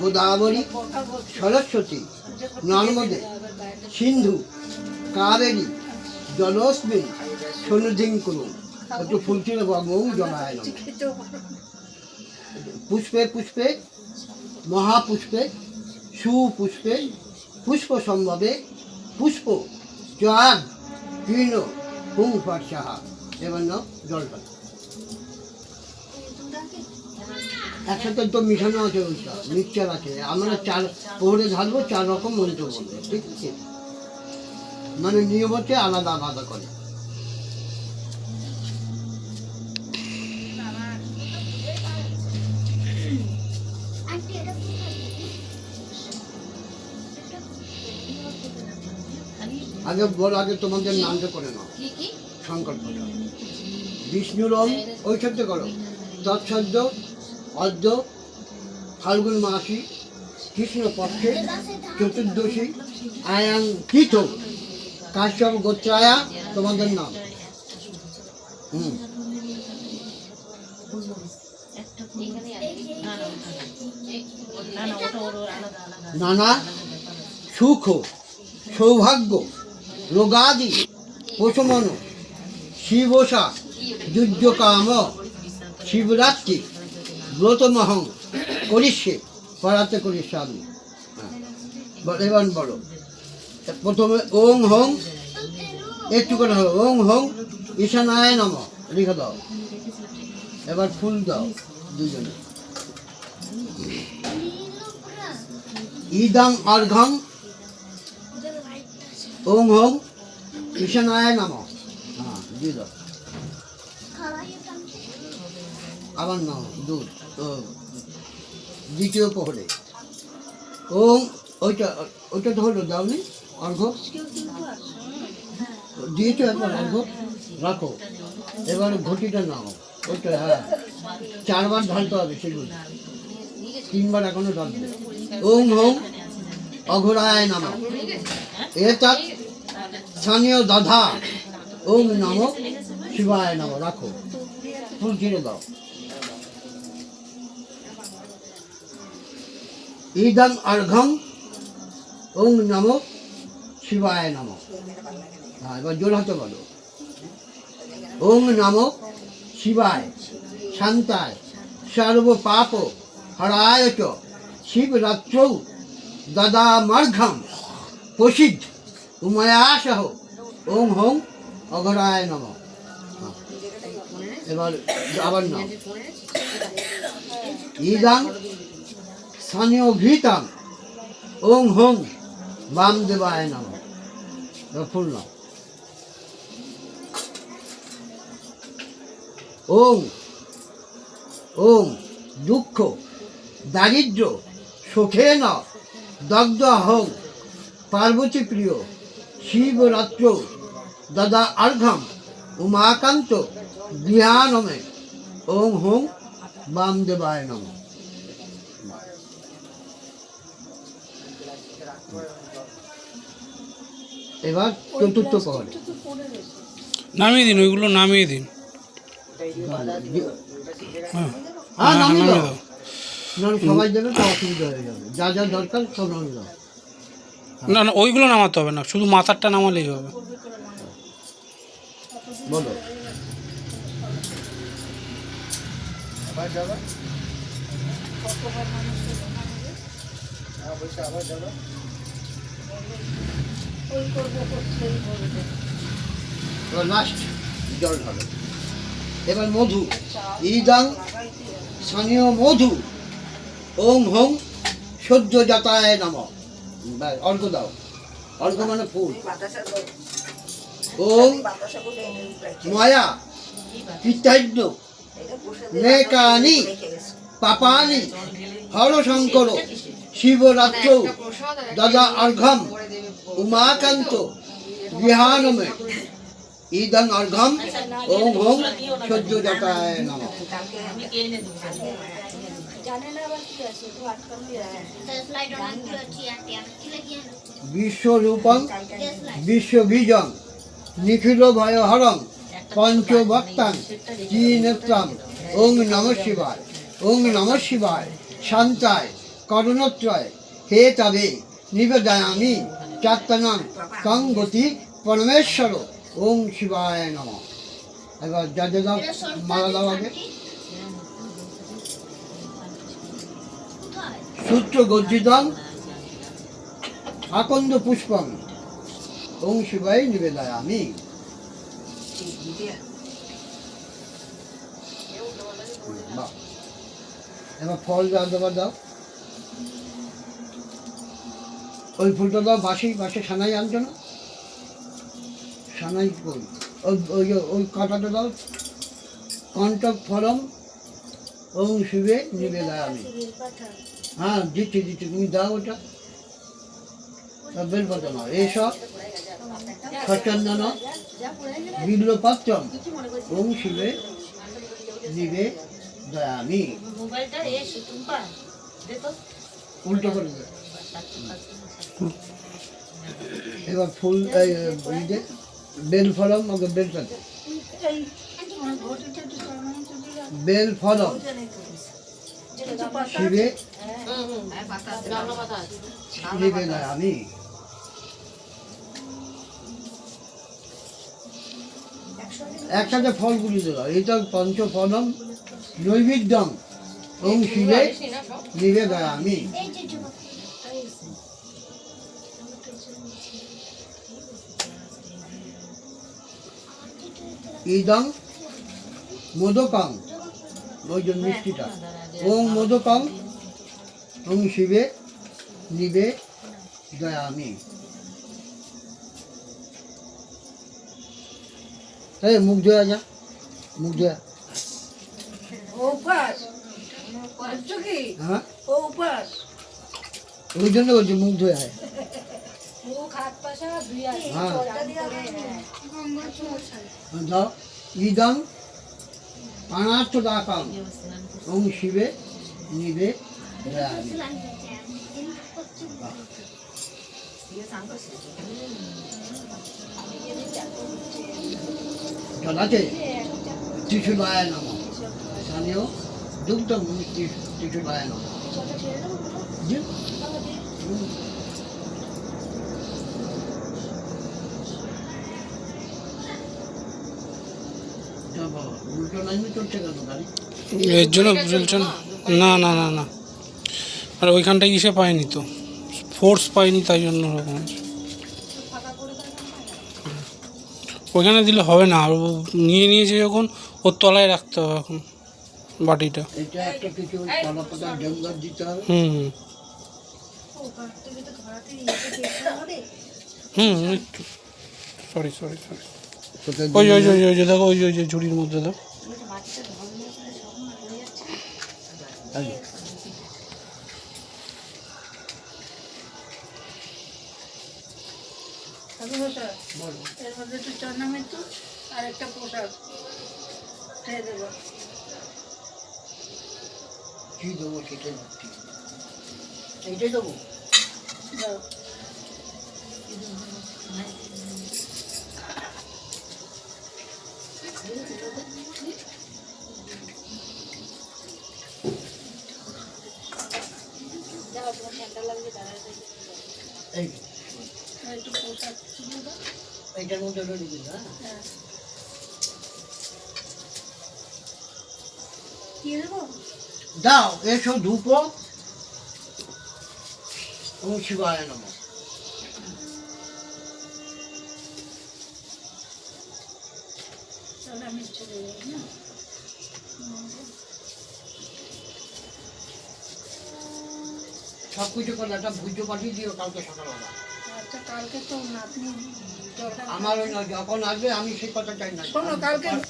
গোদাবরী সরস্বতী নর্মদে সিন্ধু কাবেরী জলস্মিন সন্নিধিং কুরু। একটু ফুলছিল বঙ্গং জনায় নমঃ। পুষ্পে পুষ্পে মহাপুষ্পে সুপুষ্পে পুষ্প সম্ভবে পুষ্প চাঁদ কীর্ণ হুং ফাটসাহা। এবার নাও জল ঢালো। একসাথে তো মিশানো আছে, ওইটা মিক্সচার আছে। আমরা চার পোহরে ঢালবো, 4 রকম মন্ত্র বলবো, ঠিক আছে? মানে নিয়ম হচ্ছে আলাদা আলাদা করে। আগে বল, আগে তোমাদের নামটা করে নাও। সংকল্পটা বিষ্ণুর ওম ওই শব্দ করো। তৎসদ্য অদ্য ফাল্গুন মাসি কৃষ্ণপক্ষে চতুর্দশী আয়াং তীর্থ কাশ্যপ গোত্রায়া তোমাদের নাম। নানা সুখ সৌভাগ্য রোগাদি প্রশমন শিবসা যুদ্ধকাম শিবরাত্রি ব্রতমহং করিষ্যে পড়াতে করিষ্যে আমি। এবার বলো প্রথমে ওং হং, একটু করে হলো ওং হং ঈশানায় নমঃ লিখে দাও। এবার ফুল দাও দুজনে। ইদং অর্ঘং ওং হং ঈশানায় নমঃ। হ্যাঁ দিয়ে দাও। আবার নাও দুধ দ্বিতীয় প্রহরে ওং। ওইটা ওইটা তো হলো দাওনি অর্ঘ দিয়েছো, একবার অর্ঘ রাখো। এবার ঘটিটা নাও ওইটা। হ্যাঁ 4 বার ঢালতে হবে, সেগুলো 3 বার এখনো ঢালবে। ওং হং অঘোরায় নমঃ এতৎ স্থানীয় দধা ওং নমঃ শিবায় নমঃ। রাখো, ফুল ছিঁড়ে দাও। ইদং অর্ঘং ওং নমঃ শিবায় নমঃ। হ্যাঁ এবার জোর হাতে বলো। ওং নমঃ শিবায় শান্তায় সর্ব পাপ হরায় চ শিবরাত্রৌ দদামর্ঘ্যম প্রসিদ্ধ উময়াসহ ওং হং অঘরায় নমঃ। এবার আবার নাও। ইদং স্থানীয় ঘৃতং ওং হং বামদেবায় নমঃ। ফুল নাও। ওং ওং দুঃখ দারিদ্র্য সুখেন দগ্ধ হং পার্বতী প্রিয় শিবরাত্র দদা অর্ঘ্যম উমাকান্ত গৃহানমে ওং হং বামদেবায় নমঃ। এবার চতুর্থ প্রহরে নামিয়ে দিন, ওইগুলো নামিয়ে দিন। হ্যাঁ নামিয়ে দাও, সবাই দেবে তো অসুবিধা হয়ে যাবে। যা যা দরকার সব নামিয়ে দাও। না না ওইগুলো নামাতে হবে না, শুধু মাথারটা নামালেই হবে। বলো। লাস্ট জল ঢালো। এবার মধু। ইদং স্থানীয় মধু ওং হং সদ্য যাতায় নমঃ। অর্ঘ দাও। অর্ঘ মানে ফুল। ওং মায়া পিত্তাহ্য নেকানি পাপানি হর শঙ্কর শিবরাত্র দদা অর্ঘ্যম উমাকান্ত গৃহানমে ইদং অর্ঘ্যম ওং হং সদ্য যাতায় নমঃ। বিশ্বরূপং বিশ্ববীজং নিখিল ভয়হরং পঞ্চভক্তাং ত্রিনেত্রং ওং নমঃ শিবায়। ওং নমঃ শিবায় শান্তায় করণত্রয় হে তবে নিবেদয়ামি চাত্তনং কং গতি পরমেশ্বর ওম শিবায় নমঃ। এবার যা দাও মালা দাও আগে। সূত্র গজ্জিতং আকন্দ পুষ্পং ওম শিবায় নিবেদয়ামি। বাহ। এবার ফল দাও, দেবার দাও। ওই ফুলটা দাও বাসি, বাসে সানাই আনছো না? সানাই কই? ওই কাঁটাটা দাও। কণ্টক ফলম ওম শিবে নিবেদয়ামি। হ্যাঁ দিচ্ছি দিচ্ছি, তুমি দাও ওটা। বেলপাতা নাও। এসব সচন্দন বিল্লপত্রম ওম শিবে নিবেদয়ামি। উল্টো করে দে। এবার ফুল বেল ফলম ওকে বেলটা দে। বেল ফলম শিবে নিবেদয়ামি। একসাথে ফলগুলি দেওয়া। এটা পঞ্চফলম নৈবেদ্যম ওম শিবে নিবেদয়ামি। ইদং মোদকং, ওই যে মিষ্টিটা, ওম মোদকং ওম শিবে নিবেদয়ামি। এই মুখ ধোয়া যা, মুখ ধোয়া। হ্যাঁ ওই জন্য বলছি মুখ ধোয়া হয়। হ্যাঁ দাও। ইদং অনার্থদাকং ওম শিবে নিবেদয়ামি। জল আছে? ত্রিশূলায় নমঃ। স্থানীয় দুগ্ধ ত্রিশূলায় নমঃ। জি? উল্টো লাইনে চলছে কেন গাড়ি? এর জন্য চলছে না। না না না না, আর ওইখানটায় ইসে পায়নি তো, ফোর্স পাইনি, তাই জন্য ওরকম আছে। ওইখানে দিলে হবে না, আর ও নিয়ে নিয়েছে যখন, ওর তলায় রাখতে হবে এখন বাটিটা। এটা একটা কিছু কলাপাতা জঙ্গল দিতে হবে। হুম হুম একটু সরি সরি সরি। ওই ওই ওই ওই যে দেখো, ওই ওই যে ঝুড়ির মধ্যে দাও। এর মধ্যে একটু চন্দ্রমিত্র আর একটা পোশাক খেয়ে দেবো। কি দেবো সেটাই ভাবছি। এইটাই দেবো। দাও। এই আর একটু পোশাক ছিল দাও। এইটার মধ্যে ওটা ঢুকে দাও। হ্যাঁ। কি দেবো? দাও এসো ধূপো ওম শিবায় নমঃ। তাহলে আমি চলে যাই না। সব কিছু করলে একটা ভুজ পাঠিয়ে দিও কালকে সকালবেলা। আচ্ছা কালকে তো নাতনি জলটা আমার ওই না, যখন আসবে আমি সেই কথা চাই না। শোনো কালকে